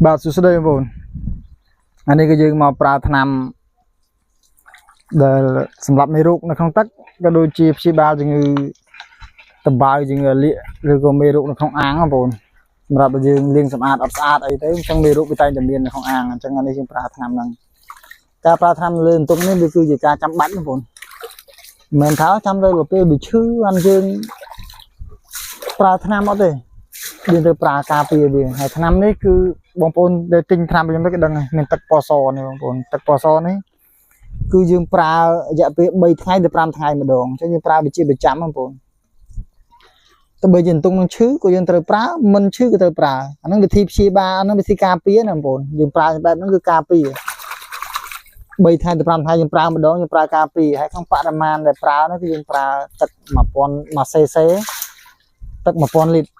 បាទសួស្តីបងប្អូនអានេះគឺយើងមកប្រើថ្នាំដែលសម្រាប់មេរោគនៅក្នុងទឹកក៏ដូចជាព្យាបាលជំងឺតបាវជំងឺលាកឬក៏មេរោគនៅក្នុងអាងបងប្អូនសម្រាប់យើងលាងសម្អាតអត់ស្អាតអីទៅអញ្ចឹងមេរោគវាតែតែមាននៅក្នុងអាងអញ្ចឹងអានេះយើងប្រើថ្នាំហ្នឹងការប្រើថ្នាំលើបន្ទង់នេះវាគឺជាការចាំបាច់បងប្អូនមិនមែនថាចាំទៅពេលវាឈឺអានយើងប្រើថ្នាំអត់ទេយើងទៅប្រើការពារវាហើយថ្នាំនេះគឺបងប្អូនដែលទិញថ្នាំខ្ញុំទៅក៏ដឹងមានទឹកពណ៌សនេះបងប្អូនទឹកពណ៌សនេះគឺយើងប្រើរយៈពេល3ថ្ងៃទៅ5ថ្ងៃម្ដងអញ្ចឹងយើងប្រើវាជាប្រចាំបងប្អូនទៅបើយើងទង់នឹងឈឺក៏យើងត្រូវប្រើមិនឈឺក៏ត្រូវប្រើអាហ្នឹងវិធីព្យាបាលអាហ្នឹងវិធីការពារណាបងប្អូនយើងប្រើបែបហ្នឹងគឺការពារ3ថ្ងៃទៅ5ថ្ងៃយើងប្រើម្ដងយើងប្រើការពារហើយក្នុងបរិមាណដែលប្រើនោះគឺយើងប្រើទឹក1000 cc ទឹក1000លីត្រ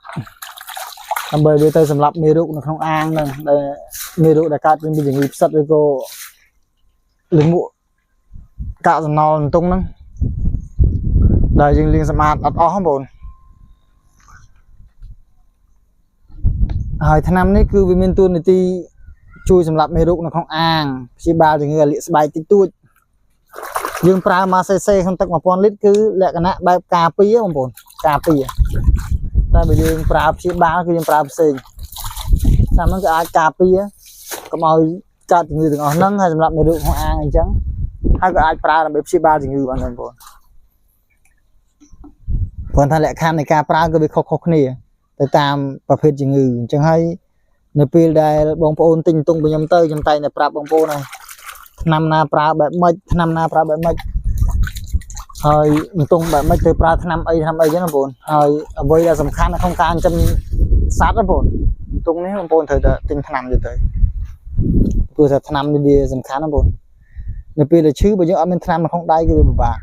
ដើម្បីវាទៅសម្រាប់មេរោគនៅក្នុងអាងហ្នឹងដែលមេរោគដែលកើតមានជំងឺផ្សិតឬក៏លិមួកកាកសំណល់បន្ទង់ហ្នឹងដែលយើងលាងសម្អាតអត់អស់បងប្អូនហើយថ្នាំនេះគឺវាមានតួនាទីជួយសម្រាប់មេរោគនៅក្នុងអាងព្យាបាលជំងឺលាកស្បែកតិចតួចយើងប្រើម៉ាសេសេក្នុងទឹក1000លីត្រគឺលក្ខណៈបែបការពារបងប្អូនការពារតែបើយើងប្រើព្យាបាលគឺយើងប្រើផ្សេងតាមហ្នឹងគឺអាចការពារកុំឲ្យកើតជំងឺទាំងអស់ហ្នឹងហើយសម្រាប់មេរោគក្នុងអាងអញ្ចឹងហើយក៏អាចប្រើដើម្បីព្យាបាលជំងឺបានបងប្អូនព្រោះថាលក្ខខណ្ឌនៃការប្រើគឺវាខុសៗគ្នាទៅតាមប្រភេទជំងឺអញ្ចឹងហើយនៅពេលដែលបងប្អូនទិញទង់ពីខ្ញុំទៅខ្ញុំតែងតែប្រាប់បងប្អូនហើយថ្នាំណាប្រើបែបម៉េចថ្នាំណាប្រើបែបម៉េចហើយទង់បែបម៉េចទៅប្រើថ្នាំអីចឹងបងប្អូនហើយអ្វីដែលសំខាន់នៅក្នុងការចិញ្ចឹមសត្វបងប្អូនទង់នេះបងប្អូនត្រូវតែទិញថ្នាំទៅព្រោះថាថ្នាំនេះវាសំខាន់បងប្អូននៅពេលដែលឈឺបើយើងអត់មានថ្នាំនៅក្នុងដៃគឺវាពិបាក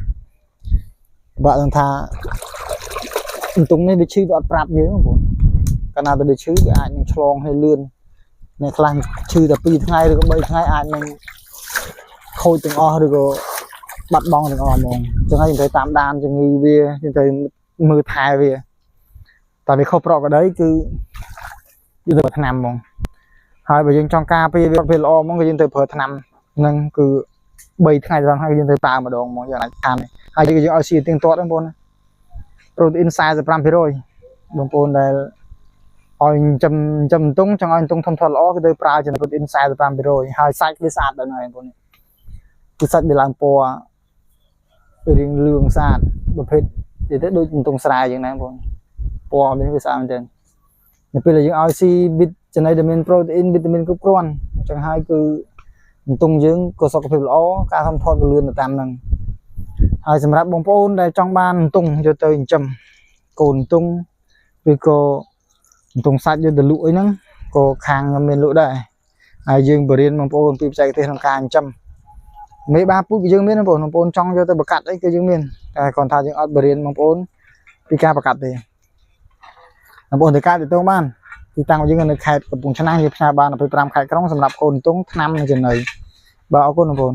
នឹងថាទង់នេះវាឈឺវាអត់ប្រាប់យើងបងប្អូនកាលណាទៅវាឈឺវាអាចនឹងឆ្លងឲ្យលឿនអ្នកខ្លះឈឺតែ2ថ្ងៃឬក៏3ថ្ងៃអាចនឹងខូចទាំងអស់ឬក៏បាត់បង់ទាំងអស់ហ្មងអញ្ចឹងហើយយើងត្រូវតាមដានជំងឺវាយើងត្រូវមើលថែវាតែវាខុសប្រក្រតីគឺយើងត្រូវថ្នាំហ្មងហើយបើយើងចង់ការពារវាល្អហ្មងក៏យើងត្រូវប្រើថ្នាំហ្នឹងគឺ3ថ្ងៃទៅហើយយើងត្រូវប្រើម្ដងហ្មងយ៉ាងណាខានហើយយើងឲ្យស៊ីទៀងទាត់បងប្អូនប្រូតេអ៊ីន 45% បងប្អូនដែលឲ្យចំទង់ចង់ឲ្យទង់ធំធាត់ល្អគឺត្រូវប្រើចំណុចប្រូតេអ៊ីន 45% ហើយសាច់វាស្អាតដល់ហើយបងប្អូនគឺសាច់វាឡើងពណ៌រៀងលឿងស្អាតប្រភេទនិយាយទៅដូចទង់ស្រែយ៉ាងណាបងប្អូនពណ៌នេះវាស្អាតមែនទែននៅពេលដែលយើងឲ្យស៊ីចំណីដែលមានប្រូតេអ៊ីនវីតាមីនគ្រប់គ្រាន់អញ្ចឹងហើយគឺទង់យើងក៏សុខភាពល្អការធំធាត់ក៏លឿនទៅតាមហ្នឹងហើយសម្រាប់បងប្អូនដែលចង់បានទង់យកទៅចិញ្ចឹមកូនទង់ឬក៏ទង់សាច់យកទៅលក់អីហ្នឹងក៏ខាងខ្ញុំមានលក់ដែរហើយយើងបរៀនបងប្អូនពីបច្ចេកទេសក្នុងការចិញ្ចឹមមេបាពូជយើងមានបងប្អូនចង់យកទៅបង្កាត់អីគឺយើងមានតែគ្រាន់ថាយើងអត់បរៀនបងប្អូនពីការបង្កាត់ទេបងប្អូនទៅកើតទៅបានទីតាំងរបស់យើងនៅខេត្តកំពង់ឆ្នាំងយើងផ្សាយបាន25ខេត្តក្រុងសម្រាប់កូនទង់ថ្នាំនិងចំណីបាទអរគុណបងប្អូន